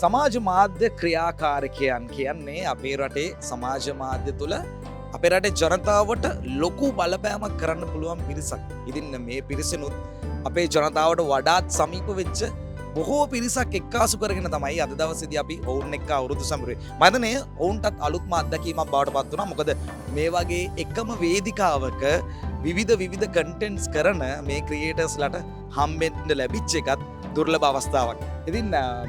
සමාජ මාධ්‍ය ක්‍රියාකාරකයන් කියන්නේ අපේ රටේ සමාජ මාධ්‍ය තුළ අපේ රටේ ජනතාවට ලොකු බලපෑමක් කරන්න පුළුවන් පිරිසක්. ඉතින් මේ පිරිසනුත් අපේ ජනතාවට වඩාත් සමීප වෙච්ච බොහෝ පිරිසක් එක්කාසු කරගෙන තමයි අද දවසේදී අපි ඔවුන් එක්ක අවුරුදු සමරුවේ. මම හිතන්නේ ඔවුන්ටත් අලුත්ම අත්දැකීමක් බවට පත් වුණා. මොකද මේ වගේ එකම වේදිකාවක විවිධ කන්ටෙන්ට්ස් කරන මේ ක්‍රියේටර්ස්ලට හම්බෙන්න ලැබිච්ච එකත් දුර්ලභ අවස්ථාවක්. ඉතින්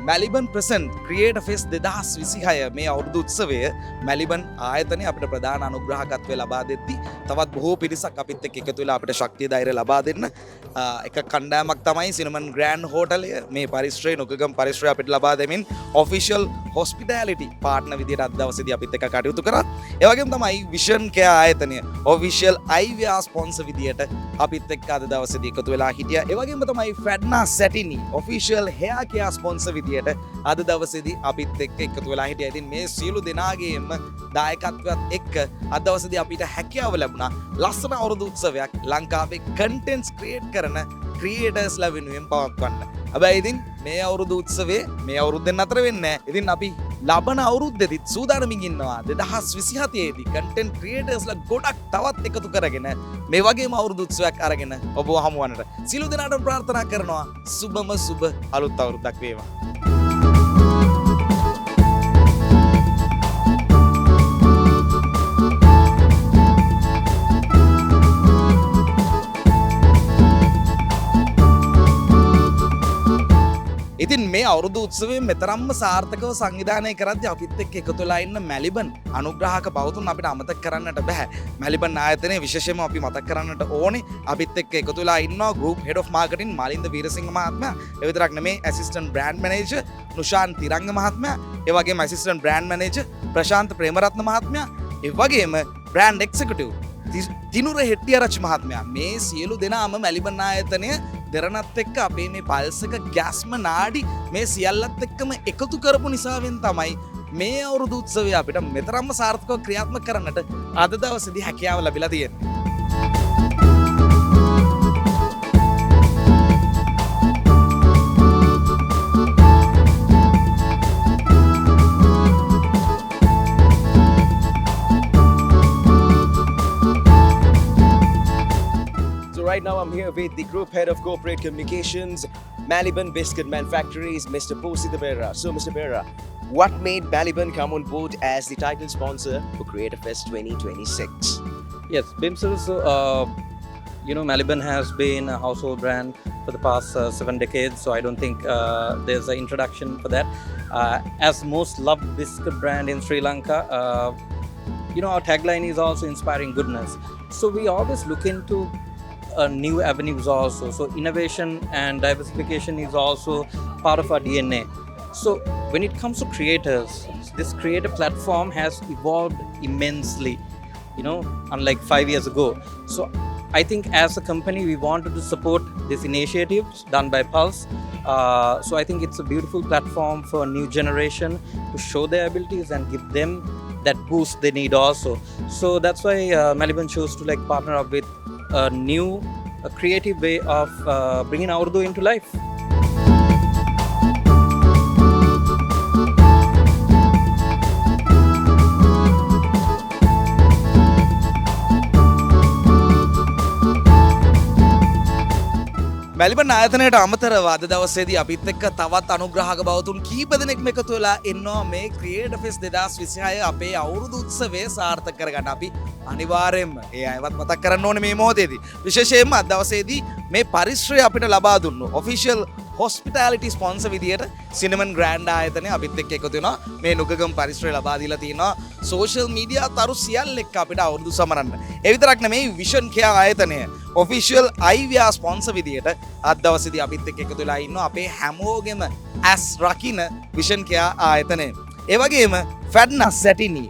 මැලිබන් ප්‍රසන්ට් ක්‍රියේටර් ෆෙස්ට් 2026 මේ අවුරුදු උත්සවය මැලිබන් ආයතනයේ අපිට ප්‍රධාන අනුග්‍රහකත්වය ලබා දෙද්දී තවත් බොහෝ පිරිසක් අපිත් එක්ක එකතු වෙලා අපිට ශක්තිය ධෛර්යය ලබා දෙන්න එක කණ්ඩායමක් තමයි සිනමන් ග්‍රෑන්ඩ් හෝටලය මේ පරිශ්‍රය නුගගම් පරිශ්‍රය අපිට ලබා දෙමින් ඔෆිෂියල් හොස්පිටැලිටි පාර්ට්නර් විදියට අද දවසේදී අපිත් එක්ක කටයුතු කරා. ඒ වගේම තමයි විෂන් කෙයා ආයතනය ඔෆිෂියල් අයිවියා ස්පොන්සර් විදියට අපිත් එක්ක අද දවසේදී එකතු වෙලා හිටියා. ඒ වගේම තමයි ෆැඩ්නා සැටිනි ඔෆිෂියල් හෙයා කෙයා ස්පොන්සර් විදියට අද දවසේදී අපිත් එක්ක එකතු වෙලා හිටියා. ඉතින් මේ සියලු දෙනාගේම දායකත්වයත් එක්ක අද දවසේදී අපිට හැකියාව ලැබුණා ලස්සන අවුරුදු උත්සවයක් ලංකාවේ කන්ටෙන්ට්ස් ක්‍රියේට් කරන ක්‍රියේටර්ස්ලා වෙනුවෙන් පවත්වන්න. හැබැයි ඉතින් මේ අවුරුදු උත්සවයේ මේ අවුරුද්දෙන් අතර වෙන්නේ නැහැ. ඉතින් අපි ලබන අවුරුද්දේදීත් සූදානමින් ඉන්නවා 2027 දී කන්ටෙන්ට් ක්‍රියේටර්ස්ලා ගොඩක් තවත් එකතු කරගෙන මේ වගේම අවුරුදු උත්සවයක් අරගෙන ඔබව හමුවන්නට සියලු දෙනාටම ප්‍රාර්ථනා කරනවා සුබම සුබ අලුත් අවුරුද්දක් වේවා. ඉතින් මේ අවුරුදු උත්සවයේ මෙතරම්ම සාර්ථකව සංවිධානය කරද්දී අපිත් එක්ක එකතු වෙලා ඉන්න මැලිබන් අනුග්‍රහක බවතුන් අපිට අමතක කරන්නට බෑ. මැලිබන් ආයතනයේ විශේෂයෙන්ම අපි මතක් කරන්නට ඕනේ අපිත් එක්ක එකතු වෙලා ඉන්නවා group head of marketing Malinda Weerasinghe මහත්මයා. ඒ විතරක් නෙමෙයි assistant brand manager Nushan Thiranga මහත්මයා. ඒ වගේම assistant brand manager Prashantha Premaratne මහත්මයා. ඒ වගේම බ්‍රෑන්ඩ් එක්සිකියුටිව් තිනුර හෙට්ටිආරච්චි මහත්මයා. මේ සියලු දෙනාම මැලිබන් ආයතනය දෙරණත් එක්ක අපේ මේ පල්ස් එක ගැස්ම නාඩි මේ සියල්ලත් එක්කම එකතු කරපු නිසාවෙන් තමයි මේ අවුරුදු උත්සවය අපිට මෙතරම්ම සාර්ථකව ක්‍රියාත්මක කරන්නට අද දවසේදී හැකියාව ලැබිලා තියෙන්නේ. Right now I'm here with the group head of corporate communications, Maliban Biscuit Manufactories, Mr. Posita Bera. So Mr. Bera, what made Maliban come on board as the title sponsor for Creator Fest 2026? Yes, BIMSEL, Maliban has been a household brand for the past 7 decades, so I don't think there's an introduction for that. As most loved biscuit brand in Sri Lanka, our tagline is also inspiring goodness. So we always look into new avenues also. So innovation and diversification is also part of our DNA. So when it comes to creators, this creator platform has evolved immensely, unlike 5 years ago. So I think as a company, we wanted to support these initiatives done by Pulse. So I think it's a beautiful platform for a new generation to show their abilities and give them that boost they need also. So that's why Maliban chose to partner up with a creative way of bringing Urdu into life. Maliban ආයතනයට අමතරව අද දවසේදී අපිත් එක්ක තවත් අනුග්‍රහක බවතුන් කීප දෙනෙක්ම එකතු වෙලා ඉන්නවා මේ ක්‍රියේටර් ෆෙස්ට් 2026 අපේ අවුරුදු උත්සවය සාර්ථක කරගන්න. අපි අනිවාර්යයෙන්ම ඒ අයවත් මතක් කරන්න ඕනේ මේ මොහොතේදී. විශේෂයෙන්ම අද දවසේදී මේ පරිශ්‍රය අපිට ලබා දුන්නු ඔෆිෂියල් හොස්පිටැලිටි ස්පොන්සර් විදියට සිනමන් ග්‍රෑන්ඩ් ආයතනය අපිත් එක්ක එකතු වෙනවා. මේ නුගගම් පරිශ්‍රය ලබා දීලා තියෙනවා සෝෂල් මීඩියා තරු සියල්ල එක්ක අපිට අවුරුදු සමරන්න. ඒ විතරක් නෙමෙයි විෂන් කෙයා ආයතනය ඔෆිෂියල් අයිවියා ස්පොන්සර් විදියට අද දවසේදී අපිත් එක්ක එකතු වෙලා ඉන්නවා අපේ හැමෝගෙම ඇස් රකින්න විෂන් කෙයා ආයතනය. ඒ වගේම ෆැඩ්නා සැටිනි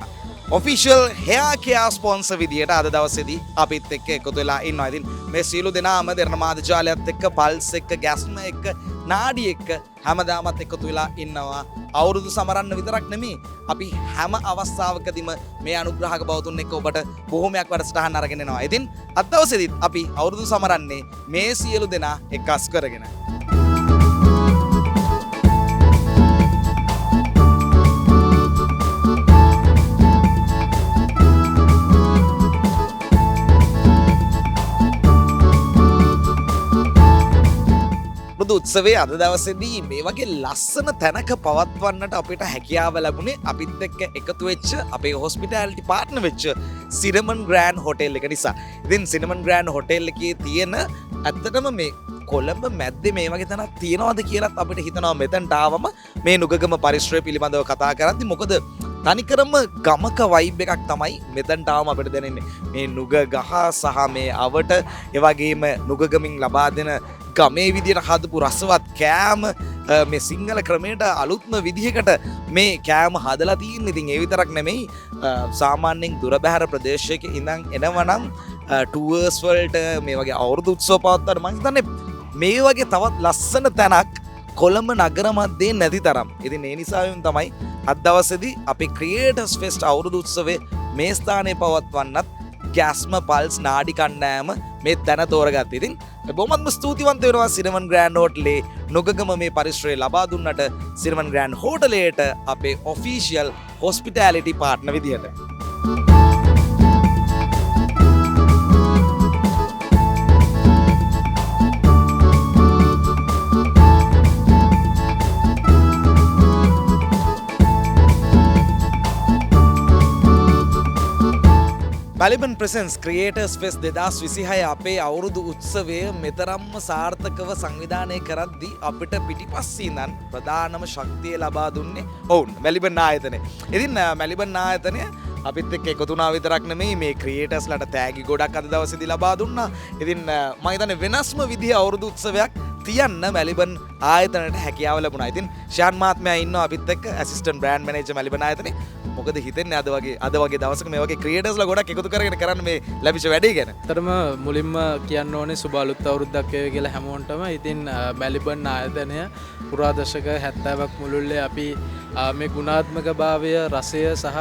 ඔෆිෂියල් හෙයා කෙයා ස්පොන්සර් විදියට අද දවසේදී අපිත් එක්ක එකතු වෙලා ඉන්නවා. ඉතින් මේ සියලු දෙනාම දෙරණ මාධ්‍ය ජාලයත් එක්ක පල්ස් එක්ක ගැස්ම එක්ක නාඩි එක්ක හැමදාමත් එකතු වෙලා ඉන්නවා. අවුරුදු සමරන්න විතරක් නෙමෙයි අපි හැම අවස්ථාවකදීම මේ අනුග්‍රහක බවතුන් එක්ක ඔබට බොහොමයක් වැඩසටහන් අරගෙන එනවා. ඉතින් අද දවසේදීත් අපි අවුරුදු සමරන්නේ මේ සියලු දෙනා එක්කස් කරගෙන. උත්සවයේ අද දවසේදී මේ වගේ ලස්සන තැනක පවත්වන්නට අපිට හැකියාව ලැබුණේ අපිත් එක්ක එකතු වෙච්ච අපේ හොස්පිටැලිටි පාර්ට්නර් වෙච්ච සිනමන් ග්‍රෑන්ඩ් හෝටල් එක නිසා. ඉතින් සිනමන් ග්‍රෑන්ඩ් හෝටල් එකේ තියෙන ඇත්තටම මේ කොළඹ මැද්දේ මේ වගේ තැනක් තියෙනවද කියලාත් අපිට හිතනවා මෙතනට ආවම මේ නුගගම පරිශ්‍රය පිළිබඳව කතා කරද්දි. මොකද තනිකරම ගමක වයිබ් එකක් තමයි මෙතනට ආවම අපිට දැනෙන්නේ. මේ නුග ගහ සහ මේ අවට ඒ වගේම නුගගමින් ලබා දෙන ගමේ විදියට හදපු රසවත් කෑම මේ සිංහල ක්‍රමයට අලුත්ම විදිහකට මේ කෑම හදලා තියෙන. ඉතින් ඒ විතරක් නෙමෙයි සාමාන්‍යයෙන් දුර බැහැර ප්‍රදේශයක ඉඳන් එනවනම් ටුවර්ස් වලට මේ වගේ අවුරුදු උත්සව පවත්වන්න මම හිතන්නේ මේ වගේ තවත් ලස්සන තැනක් කොළඹ නගර මැද්දේ නැති තරම්. ඉතින් ඒ නිසාවෙන් තමයි අද දවසේදී අපි ක්‍රියේටර්ස් ෆෙස්ට් අවුරුදු උත්සවයේ මේ ස්ථානයේ පවත්වන්නත් ගැස්ම පල්ස් නාඩි කණ්ඩායම මේ තැන තෝරගත්තේ. ඉතින් බොහොමත්ම ස්තුතිවන්ත වෙනවා සිනමන් ග්‍රෑන්ඩ් හෝටලේ නුගගම මේ පරිශ්‍රය ලබා දුන්නට සිනමන් ග්‍රෑන්ඩ් හෝටලේට අපේ ඔෆිෂියල් හොස්පිටැලිටි පාර්ට්නර් විදියට. Maliban Presents Creators Fest 2026 අපේ අවුරුදු උත්සවය මෙතරම්ම සාර්ථකව සංවිධානය කරද්දී අපිට පිටිපස්සේ ඉඳන් ප්‍රධානම ශක්තිය ලබා දුන්නේ ඔවුන් Maliban ආයතනය. ඉතින් Maliban ආයතනය අපිත් එක්ක එකතු වුණා විතරක් නෙමෙයි මේ ක්‍රියේටර්ස්ලාට තෑගි ගොඩක් අද දවසේදී ලබා දුන්නා. ඉතින් මම හිතන්නේ වෙනස්ම විදිහේ අවුරුදු උත්සවයක් තියන්න Maliban ආයතනයට හැකියාව ලැබුණා. ඉතින් ශාන් මහත්මයා ඉන්නවා අපිත් එක්ක ඇසිස්ටන්ට් බ්‍රෑන්ඩ් මැනේජර් Maliban ආයතනයේ. මොකද හිතෙන්නේ අද වගේ දවසක මේ වගේ ක්‍රියේටර්ස්ලා ගොඩක් එකතු කරගෙන කරන්න මේ ලැබිච්ච වැඩේ ගැන? ඇත්තටම මුලින්ම කියන්න ඕනේ සුබ අලුත් අවුරුද්දක් වේවා කියලා හැමෝටම. ඉතින් Maliban ආයතනය පුරා දශක 70ක් මුළුල්ලේ අපි මේ ගුණාත්මක භාවය, රසය සහ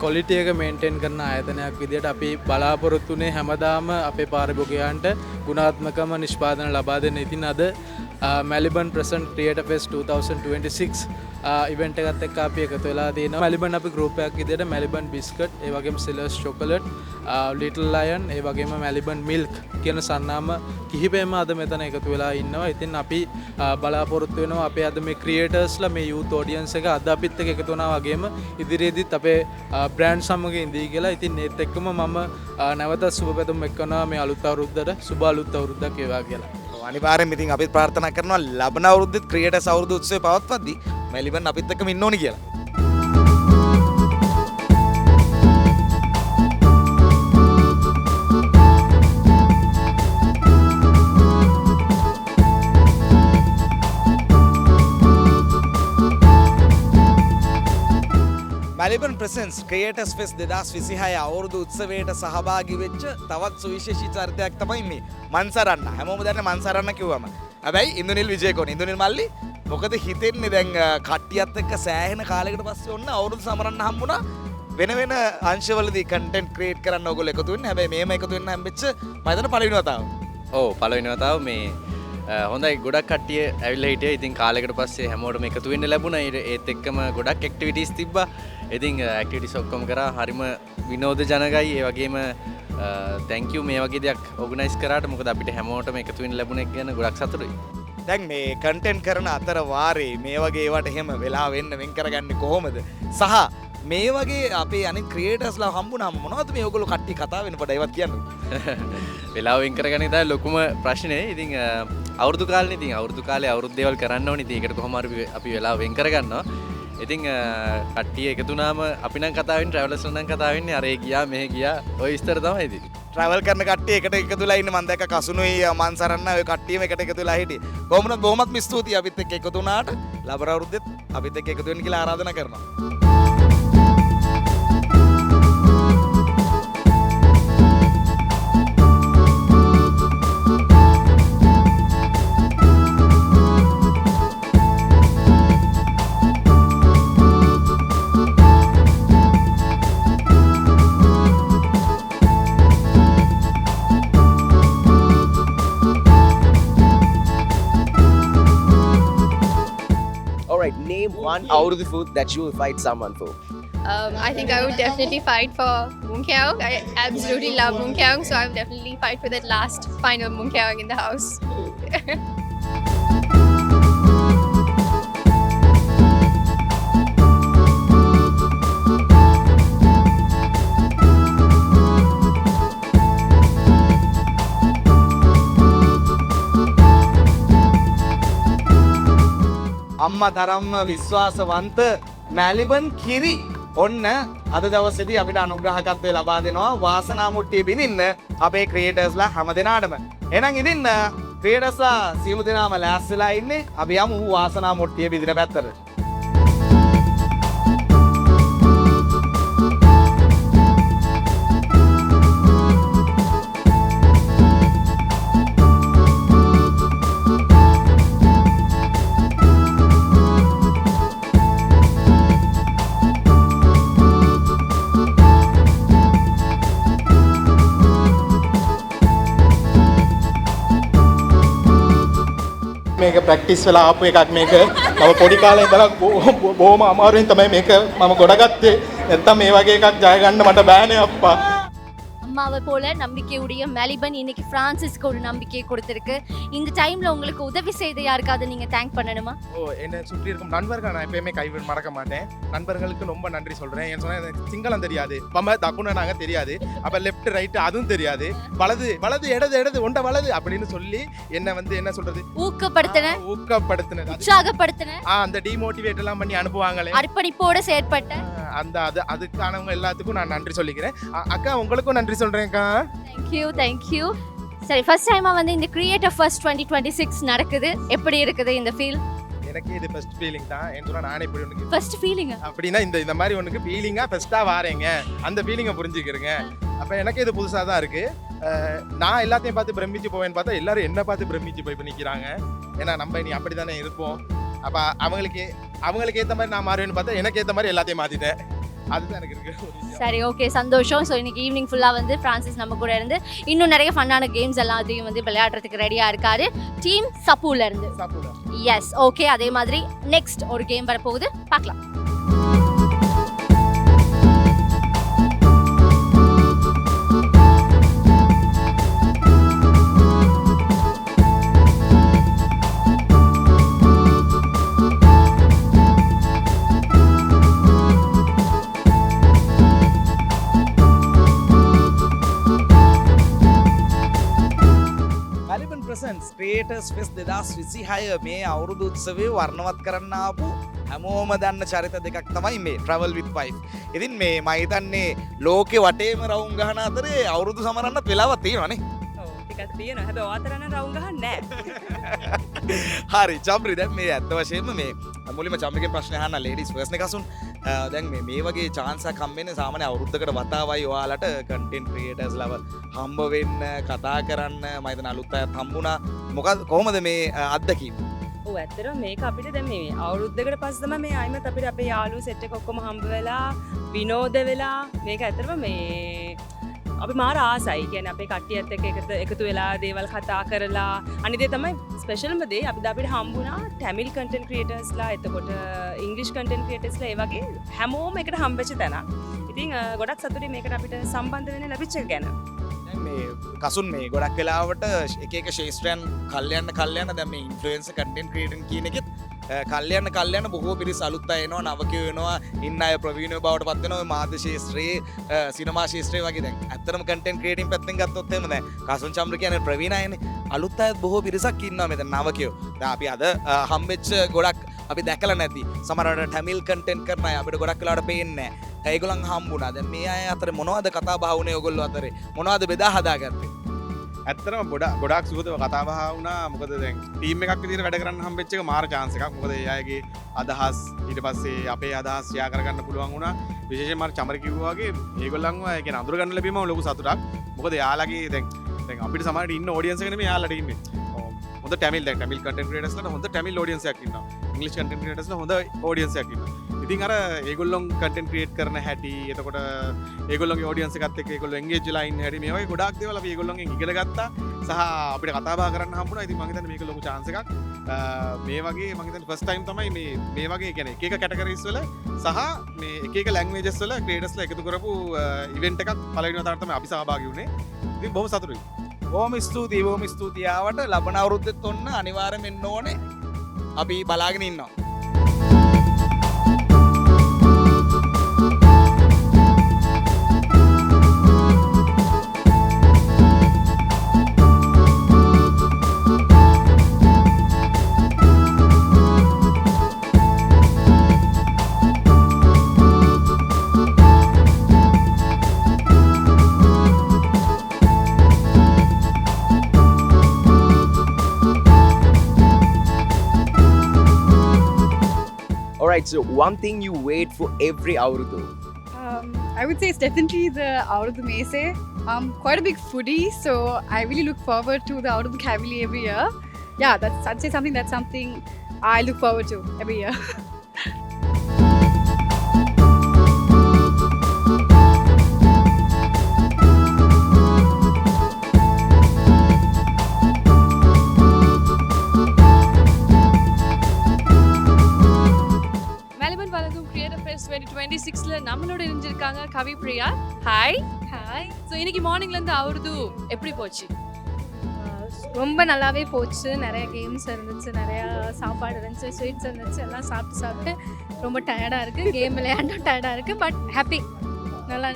ක්වොලිටි එක මේන්ටේන් කරන ආයතනයක් විදිහට අපි බලාපොරොත්තු වෙන්නේ හැමදාම අපේ පාරිභෝගිකයන්ට ගුණාත්මකම නිෂ්පාදන ලබා දෙන්න. ඉතින් අද Maliban Present Creator Fest 2026 event එකත් එක්ක අපි එකතු වෙලා තියෙනවා. Maliban අපි ගෲප් එකක් විදිහට Maliban Biscuit, ඒ වගේම Sellers Chocolate, Little Lion, ඒ වගේම Maliban Milk කියන සන්නාම කිහිපෙම අද මෙතන එකතු වෙලා ඉන්නවා. ඉතින් අපි බලාපොරොත්තු වෙනවා අපේ අද මේ ක්‍රියේටර්ස්ලා මේ youth audience එක අද අපිත් එක්ක එකතු වුණා වගේම ඉදිරියේදීත් අපේ බ්‍රෑන්ඩ් සමග ඉඳී කියලා. ඉතින් ඒත් එක්කම මම නැවතත් සුබ පැතුම් එක්කනවා මේ අලුත් අවුරුද්දට. සුබ අලුත් අවුරුද්දක් වේවා කියලා. අනිවාර්යෙන් ඉතින් අපිත් ප්‍රාර්ථනා කරනවා ලබන අවුරුද්දෙත් ක්‍රියේටර්ස් අවුරුදු උත්සවය පවත්වද්දී Maliban අපිත් එක්කම ඉන්න ඕනි කියලා. Maliban Presents Creators Fest 2026 අවුරුදු උත්සවයට සහභාගී වෙච්ච තවත් සුවිශේෂී චරිතයක් තමයි මේ මන්සරන්න. හැමෝම දන්නේ මන්සරන්න කිව්වම. හැබැයි ඉන්දුනිල් විජේකෝන් ඉන්දුනිල් මල්ලි මොකද හිතෙන්නේ දැන් කට්ටියත් එක්ක සෑහෙන කාලයකට පස්සේ ඔන්න අවුරුදු සමරන්න හම්බුණා. වෙන වෙන අංශවලදී කන්ටෙන්ට් ක්‍රියේට් කරන්න ඕගොල්ලෝ එකතු වෙන්නේ. හැබැයි මේම එකතු වෙන්න හම්බෙච්ච මම හිතන පළවෙනි වතාව. ඔව් පළවෙනි වතාව මේ හොඳයි ගොඩක් කට්ටිය ඇවිල්ලා හිටියා. ඉතින් කාලයකට පස්සේ හැමෝටම එකතු වෙන්න ලැබුණා. ඒත් එක්කම ගොඩක් ඇක්ටිවිටීස් තිබ්බා. ඉතින් ඇක්ටිවිටීස් ඔක්කොම කරා. හරිම විනෝද ජනකයි. ඒ වගේම thank you මේ වගේ දෙයක් ඕගනයිස් කරාට. මොකද අපිට හැමෝටම එකතු වෙන්න ලැබුණ එක ගැන ගොඩක් සතුටුයි. දැන් මේ කන්ටෙන්ට් කරන අතර වාරේ මේ වගේ ඒවට එහෙම වෙලා වෙන්න වෙන් කරගන්නේ කොහොමද? සහ මේ වගේ අපේ අනිත් ක්‍රියේටර්ස්ලා හම්බුනාම මොනවද මේ ඔයගොල්ලෝ කට්ටිය කතා වෙන පොඩ ඒවත් කියන්න. වෙලාව වෙන් කරගන්න ඉතින් ලොකුම ප්‍රශ්නේ. ඉතින් අවුරුදු කාලේ ඉතින් අවුරුදු කාලේ අවුරුදු දේවල් කරන්න ඕනේ. ඉතින් ඒකට කොහොම හරි අපි වෙලාව වෙන් කරගන්නවා. ඉතින් කට්ටිය එකතු වුණාම අපි නම් කතා වෙන්නේ ට්‍රැවලර්ස්ලා නම් කතා වෙන්නේ අර ඒ ගියා මෙහෙ ගියා ඔය විස්තර තමයි ඉතින්. ට්‍රැවල් කරන කට්ටිය එකට එකතුලා ඉන්න මම දැක්ක කසුනුයි මන්සරන්න ඔය කට්ටියම එකට එකතුලා හිටියේ. කොහොමද බොහොමත්ම ස්තුතියි අපිත් එක්ක එකතු වුණාට. ලබන අවුරුද්දෙත් අපිත් එක්ක එකතු වෙන්න කියලා ආරාධනා කරනවා. Name one Aurudhu food that you will fight someone for. I think I would definitely fight for Moon Keong. I absolutely love Moon Keong, so I would definitely fight for that last final Moon Keong in the house. අම්මා තරම්ම විශ්වාසවන්ත මැලිබන් කිරි ඔන්න අද දවසේදී අපිට අනුග්‍රහකත්වය ලබා දෙනවා වාසනා මුට්ටිය බිඳින්න අපේ ක්‍රියේටර්ස්ලා හැම දෙනාටම. එහෙනම් ඉතින් ක්‍රියේටර්ස්ලා සියලු දෙනාම ලෑස්තිලා ඉන්නේ. අපි යමු වාසනා මුට්ටිය බිඳින පැත්තට. මේක ප්‍රැක්ටිස් වෙලා ආපු එකක් මේක. මම පොඩි කාලේ ඉඳලා බොහොම අමාරුවෙන් තමයි මේක මම ගොඩගත්තේ. නැත්තම් මේ වගේ එකක් ජය ගන්න මට බෑනේ අප්පා. அம்மாவை போல நம்பிக்கையுடைய மெலிபன் இன்னைக்கு பிரான்சிஸ்க்கு ஒரு நம்பிக்கையை கொடுத்திருக்கு. இந்த டைம்ல உங்களுக்கு உதவி செய்த யாருக்காவது நீங்க தேங்க் பண்ணணுமா? என்னை சுற்றி இருக்கும் நண்பர்கள் நான் எப்பயுமே கைவிட மறக்க மாட்டேன். நண்பர்களுக்கு ரொம்ப நன்றி சொல்றேன். ஏன்னு சொன்னா எனக்கு சிங்களம் தெரியாது, பம்ம தக்குன நாங்க தெரியாது, அப்ப லெஃப்ட் ரைட் அதுவும் தெரியாது, வலது வலது இடது இடது ஒண்ட வலது அப்படின்னு சொல்லி என்ன வந்து என்ன சொல்றது ஊக்கப்படுத்தினது உற்சாகப்படுத்தின அந்த டிமோட்டிவேட் எல்லாம் பண்ணி அனுப்புவாங்களே, அர்ப்பணிப்போட செயற்பட்ட அந்த அதுக்கானவங்க எல்லாத்துக்கும் நான் நன்றி சொல்லிக்கிறேன். அக்கா உங்களுக்கும் நன்றி சொல்றேன்க்கா. தேங்க்யூ. சரி, ஃபர்ஸ்ட் டைமா வந்து இந்த கிரியேட்டர் ஃபர்ஸ்ட் 2026 நடக்குது. எப்படி இருக்குது இந்த ஃபீல்? எனக்கு இது ஃபர்ஸ்ட் ஃபீலிங் தான். ஏன்னா நானே இப்படி ஒன்று ஃபர்ஸ்ட் ஃபீலிங் அப்படின்னா இந்த மாதிரி ஒன்றுக்கு ஃபீலிங்காக ஃபர்ஸ்ட்டாக வாரேங்க, அந்த ஃபீலிங்கை புரிஞ்சுக்கிறேங்க. அப்போ எனக்கு இது புதுசாக தான் இருக்குது. நான் எல்லாத்தையும் பார்த்து பிரமிச்சு போவேன்னு பார்த்தா எல்லாரும் என்ன பார்த்து பிரமிச்சு போய் நிற்கிறாங்க. ஏன்னா நம்ம இனி அப்படி தானே இருப்போம். அப்போ அவங்களுக்கு ஏற்ற மாதிரி நான் மாறுவேன்னு பார்த்தா எனக்கு ஏற்ற மாதிரி எல்லாத்தையும் மாற்றிட்டேன். அதுதான் எனக்கு இருக்கு. சரி, ஓகே, சந்தோஷம். ஸோ இன்னைக்கு ஈவினிங் ஃபுல்லாக வந்து ஃப்ரான்சிஸ் நம்ம கூட இருந்து இன்னும் நிறைய ஃபன்னான கேம்ஸ் எல்லாத்தையும் வந்து விளையாடுறதுக்கு ரெடியாக இருக்காரு டீம் சப்பூல இருந்து. Yes, okay. அதே மாதிரி நெக்ஸ்ட் ஒரு கேம் வரப்போகுது, பார்க்கலாம். ක්‍රියේටර්ස් ෆෙස් 2026 මේ අවුරුදු උත්සවය වර්ණවත් කරන්න ආපු හැමෝම දන්න චරිත දෙකක් තමයි මේ Travel with Wife. ඉතින් මේ මම හිතන්නේ ලෝකේ වටේම රවුම් ගහන අතරේ අවුරුදු සමරන්නත් වෙලාවක් තියෙනවානේ. ඔව් ටිකක් තියෙනවා. හැබැයි ඔයාතරන රවුම් ගහන්නේ නැහැ. හරි චම්රි, දැන් මේ ඇත්ත වශයෙන්ම මේ මුලින්ම චම්රිගේ ප්‍රශ්නේ අහන්න ලේඩිස් ෆර්ස්ට් නේ කසුන්. දැන් මේ වගේ chance එකක් හම්බෙන්නේ සාමාන්‍ය අවුරුද්දකට වතාවයි ඔයාලට content creators ලව හම්බ වෙන්න, කතා කරන්න. මම හිතන අලුත් අයත් හම්බුණා. මොකද කොහොමද මේ අත්දැකීම? ඔව් ඇත්තටම මේක අපිට දැන් මේ අවුරුද්දකට පස්සේ තමයි මේ ආයිමත් අපිට අපේ යාළුවෝ සෙට් එක ඔක්කොම හම්බ වෙලා විනෝද වෙලා මේක ඇත්තටම මේ අපි මාර ආසයි. කියන්නේ අපේ කට්ටියත් එක්ක එකතු වෙලා දේවල් කතා කරලා අනිත් දේ තමයි ස්පෙෂල්ම දේ අපිට හම්බුණා ටැමිල් කන්ටෙන්ට් ක්‍රියේටර්ස්ලා, එතකොට ඉංග්‍රීසි කන්ටෙන්ට් ක්‍රියේටර්ස්ලා, ඒ වගේ හැමෝම එකට හම්බෙච්ච තැන. ඉතින් ගොඩක් සතුටුයි මේකට අපිට සම්බන්ධ වෙන්න ලැබිච්ච එක ගැන. මේ කසුන් මේ ගොඩක් වෙලාවට එක ශේෂත්‍රයන් කල්යන්න දැන් මේ ඉන්ෆ්ලුවෙන්සර් කන්ටෙන්ට් ක්‍රියේටර් කියන එකෙත් කල්යන්න බොහෝ පිරිස් අලුත් අය එනවා, නවකයෝ වෙනවා, ඉන්න අය ප්‍රවීණයෝ බවට පත් වෙනවා. මාධ්‍ය ශාස්ත්‍රයේ, සිනමා ශාස්ත්‍රයේ වගේ දැන් ඇත්තටම කන්ටෙන්ට් ක්‍රියේටින් පැත්තෙන් ගත්තොත් එහෙම දැන් කසුන් චම්ර කියන්නේ ප්‍රවීණ අයනේ. අලුත් අයත් බොහෝ පිරිසක් ඉන්නවා මෙතන නවකයෝ. දැන් අපි අද හම්බෙච්ච ගොඩක් අපි දැකලා නැති සමහරවිට ටැමිල් කන්ටෙන්ට් කරන අය අපිට ගොඩක් වෙලාවට පේන්නේ නැහැ. ඒගොල්ලන් හම්බුණා. දැන් මේ අය අතර මොනවද කතා බහ වුණේ ඔයගොල්ලෝ අතරේ? මොනවද බෙදා හදාගත්තේ? ඇත්තටම ගොඩක් සුහදව කතා බහ වුණා. මොකද දැන් ටීම් එකක් විදිහට වැඩ කරන්න හම්බෙච්ච එක මාර chance එකක්. මොකද ඒ අයගේ අදහස් ඊට පස්සේ අපේ අදහස් ෂෙයා කරගන්න පුළුවන් වුණා. විශේෂයෙන්ම අර චමර කිව්වා වගේ ඒගොල්ලන්ව ඒ කියන්නේ අඳුර ගන්න ලැබීමම ලොකු සතුටක්. මොකද යාළගේ දැන් අපිට සමහරට ඉන්න ඔඩියන්ස් එක නෙමෙයි යාළට ඉන්නේ. හොඳ ටැමිල් කන්ටෙන්ට් ක්‍රියේටර්ස්ලාට හොඳ ටැමිල් ඔඩියන්ස් එකක් ඉන්නවා. ඉංග්‍රීසි කන්ටෙන්ට් ක්‍රියේටර්ස්ලා හොඳ ඔඩියන්ස් එකක් ඉන්නවා. ඉතින් අර ඒගොල්ලොන් කන්ටෙන්ට් ක්‍රියේට් කරන හැටි, එතකොට ඒගොල්ලොන්ගේ ඔඩියන්ස් එකත් එක්ක ඒගොල්ලෝ එන්ගේජ් වෙලා ඉන්න හැටි, මේ වගේ ගොඩාක් දේවල් අපි ඒගොල්ලොන්ගෙන් ඉගෙන ගත්තා. සහ අපිට කතා බහ කරන්න හම්බුණා. ඉතින් මම හිතන්නේ මේක ලොකු chance එකක්. මේ වගේ මම හිතන්නේ ෆස්ට් ටයිම් තමයි මේ වගේ කියන්නේ එක කැටගරිස් වල සහ මේ එක ලැන්ග්වේජස් වල ක්‍රියේටර්ස්ලා එකතු කරපු ඉවෙන්ට් එකක් පළවෙනි වතාවට තමයි අපි සහභාගී වුණේ. ඉතින් බොහොම සතුටුයි. බොහොම ස්තුතියි ආවට. ලබන අවුරුද්දෙත් ඔන්න අනිවාර්යයෙන්ම එන්න ඕනේ. අපි බලාගෙන ඉන්නවා. right, so one thing you wait for every Aurudu. I would say it's definitely the Out of the Mese. I'm quite a big foodie, so I really look forward to the Out of the Cavalier every year. Yeah, I'd say that's something I look forward to every year. Melbourne வழங்கும் creator fest 2026ல நம்மளோட இணைஞ்சிருக்காங்க கவி Priya. Hi. So இன்னைக்கு மார்னிங்லேருந்து அவருது எப்படி போச்சு? ரொம்ப நல்லாவே போச்சு. நிறைய கேம்ஸ் இருந்துச்சு, நிறையா சாப்பாடு இருந்துச்சு, ஸ்வீட்ஸ் இருந்துச்சு. எல்லாம் சாப்பிட்டு ரொம்ப டயர்டாக இருக்குது. கேம் விளையாண்டும் டயர்டாக இருக்குது. பட் ஹாப்பி, நல்லா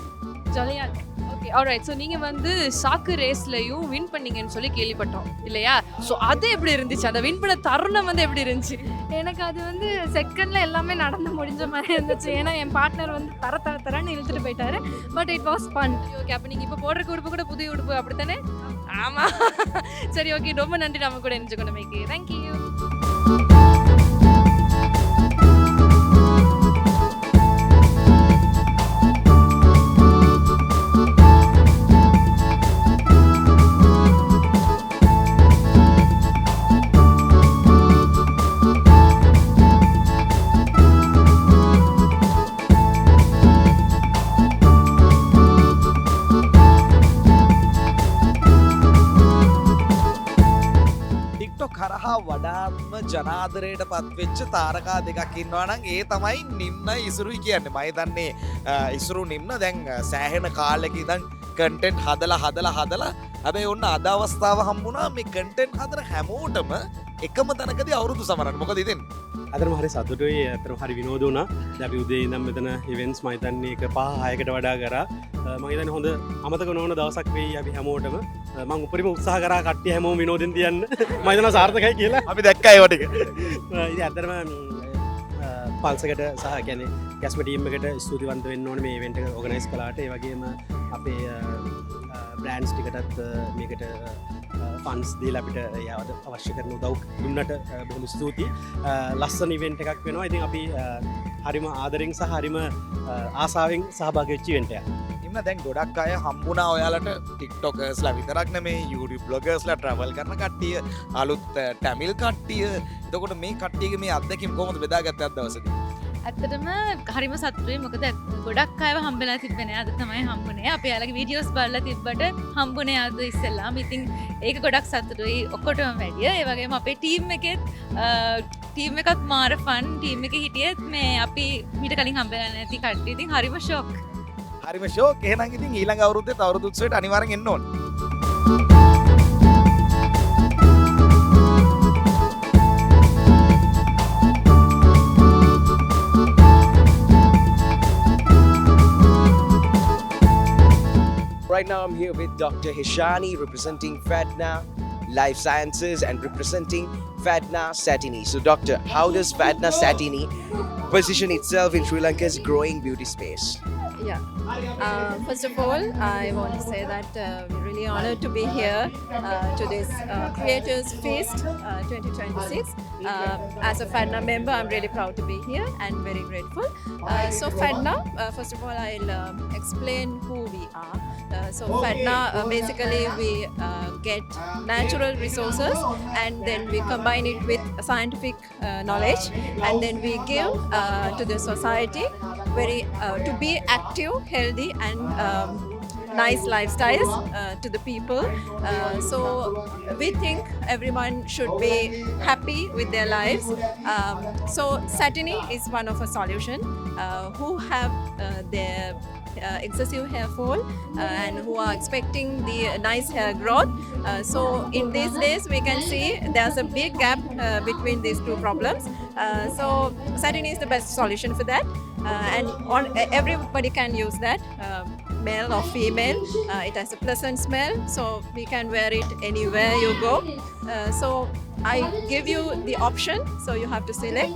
ஜாலியாக இருக்கு. Okay, alright. ஸோ நீங்கள் வந்து சாக்கு ரேஸ்லையும் வின் பண்ணீங்கன்னு சொல்லி கேள்விப்பட்டோம் இல்லையா? ஸோ அது எப்படி இருந்துச்சு? அந்த வின் பண்ண தருணம் வந்து எப்படி இருந்துச்சு? எனக்கு அது வந்து செகண்டில் எல்லாமே நடந்து முடிஞ்ச மாதிரி இருந்துச்சு. ஏன்னா என் பார்ட்னர் வந்து தரன்னு இழுத்துட்டு போயிட்டாரு. But it was fun. Okay, அப்போ நீங்கள் இப்போ போடுற உடுப்பு கூட புதிய உடுப்பு அப்படி தானே? ஆமாம். சரி, ஓகே, ரொம்ப நன்றி நம்ம கூட இணைஞ்சுக்கொண்டமைக்கு. தேங்க்யூ. TikTok හරහා වඩාත්ම ජනාදරයට පත්වෙච්ච තාරකා දෙකක් ඉන්නවා නම් ඒ තමයි නිම්න ඉසුරුයි කියන්නේ. මම හිතන්නේ ඉසුරු නිම්න දැන් සෑහෙන කාලෙක ඉඳන් කන්ටෙන්ට් හදලා හැබැයි ඔන්න අද අවස්ථාව හම්බුණා මේ කන්ටෙන්ට් හදන හැමෝටම එකම තැනකදී අවුරුදු සමරන්න. මොකද ඉතින් අදරම හරි සතුටුයි. අතරම හරි විනෝද වුණා. අපි උදේ ඉඳන් මෙතන ඉවෙන්ට්ස් මම හිතන්නේ එක 5-6කට වඩා කරා. මම හිතන්නේ හොඳ අමතක නොවන දවසක් වෙයි අපි හැමෝටම. මම උපරිම උත්සාහ කරා කට්ටිය හැමෝම විනෝදෙන් තියන්න. මම හිතනවා සාර්ථකයි කියලා. අපි දැක්කා ඒව ටික. ඉතින් අදරම පල්සකට සහ කියන්නේ කැස්ම ටීම් එකට ස්තුතිවන්ත වෙන්න ඕනේ මේ ඉවෙන්ට් එක ඕගනයිස් කළාට. ඒ වගේම අපේ බ්‍රෑන්ඩ්ස් ටිකටත් මේකට ෆන්ස් දීලා අපිට යාවද අවශ්‍ය කරන උදව් දුන්නට බොහොම ස්තුතියි. ලස්සන ඉවෙන්ට් එකක් වෙනවා. ඉතින් අපි හරිම ආදරෙන් සහ හරිම ආසාවෙන් සහභාගී වෙච්ච ඉවෙන්ට් එකක්. ඉන්න දැන් ගොඩක් අය හම්බුණා ඔයාලට ටික්ටොකර්ස්ලා විතරක් නෙමේ YouTube බ්ලොගර්ස්ලා ට්‍රැවල් කරන කට්ටිය අලුත් ටැමිල් කට්ටිය. එතකොට මේ කට්ටියගේ මේ අත්දැකීම් කොහොමද බෙදාගත්තේ අද දවසේදී? ඇත්තටම හරිම සතුටුයි. මොකද ගොඩක් අයව හම්බෙලා තිබ්බනේ. අද තමයි හම්බුනේ. අපි යාළගේ වීඩියෝස් බලලා තිබ්බට හම්බුනේ අද ඉස්සෙල්ලාම. ඉතින් ඒක ගොඩක් සතුටුයි ඔක්කොටම වැඩිය. ඒ වගේම අපේ ටීම් එකත් මාර ෆන්. ටීම් එකේ හිටියෙත් මේ අපි මීට කලින් හම්බෙලා නැති කට්ටිය. ඉතින් හරිම ෂොක්. හරිම ෂෝක්. එහෙනම් ඉතින් ඊළඟ අවුරුද්දේ අවුරුදු උත්සවයට අනිවාර්යෙන් එන්න ඕන. Right now I'm here with Dr. Hishani representing FADNA Life Sciences and representing FADNA Satini. So doctor, how does FADNA Satini position itself in Sri Lanka's growing beauty space? Yeah. First of all, I want to say that we're really honored to be here to this Creators Feast 2026. As a FADNA member, I'm really proud to be here and very grateful. So FADNA, first of all, I'll explain who we are. So FADNA, basically we get natural resources and then we combine it with scientific knowledge and then we give to the society very to be active, healthy and nice lifestyles to the people. So we think everyone should be happy with their lives. So Satini is one of a solution who have their excessive hair fall and who are expecting the nice hair growth. So in these days we can see there's a big gap between these two problems. So Satini is the best solution for that. And everybody can use that, male or female. It has a pleasant smell, so we can wear it anywhere you go. So I give you the option, so you have to select.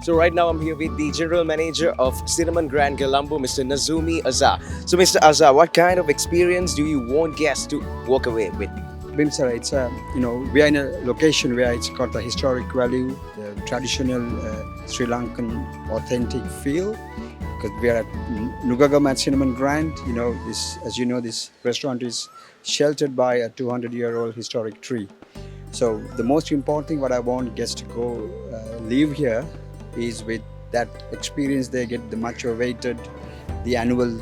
So right now I'm here with the General Manager of Cinnamon Grand Colombo, Mr. Nazumi Azhar. So Mr. Azhar, what kind of experience do you want guests to walk away with? Bimsara, it's we are in a location where it's got the historic value, the traditional Sri Lankan authentic feel. Because we are at Nugagam at Cinnamon Grand, this restaurant is sheltered by a 200-year-old historic tree. So the most important thing what I want guests to go leave here is with that experience. They get the much awaited, the annual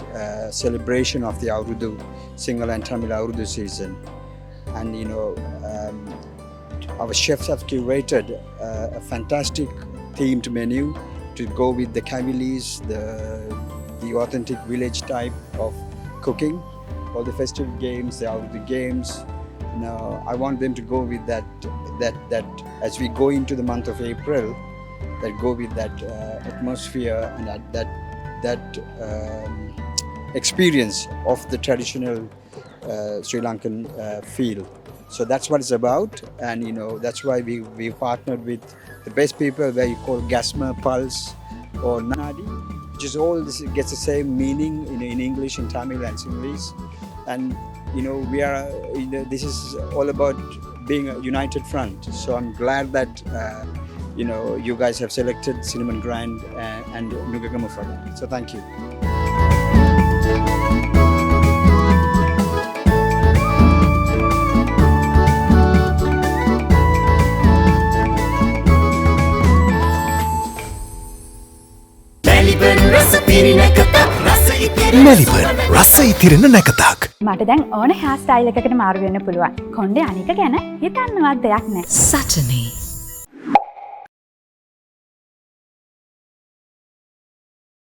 celebration of the Aurudu, Sinhala and Tamil Aurudu season. And our chefs have curated a fantastic themed menu to go with the Kamilis, the authentic village type of cooking, all the festive games, the Aurudu games. I want them to go with that as we go into the month of April, that go with that atmosphere and that experience of the traditional Sri Lankan feel. So that's what it's about, and that's why we partnered with the best people where you call Gasma, Pulse or Nadi, which is all this gets the same meaning in English and Tamil and Sinhalese. And we are this is all about being a united front. So I'm glad that you guys have selected Cinnamon Grand and Nugagama for that. So thank you. Maliban රස ඉතිරෙන නැකතක්. මට දැන් ඕන හෑ style එකකට මාරු වෙන්න පුළුවන්. කොණ්ඩේ අනික ගැන හිතන්නවත් දෙයක් නැහැ. Saturday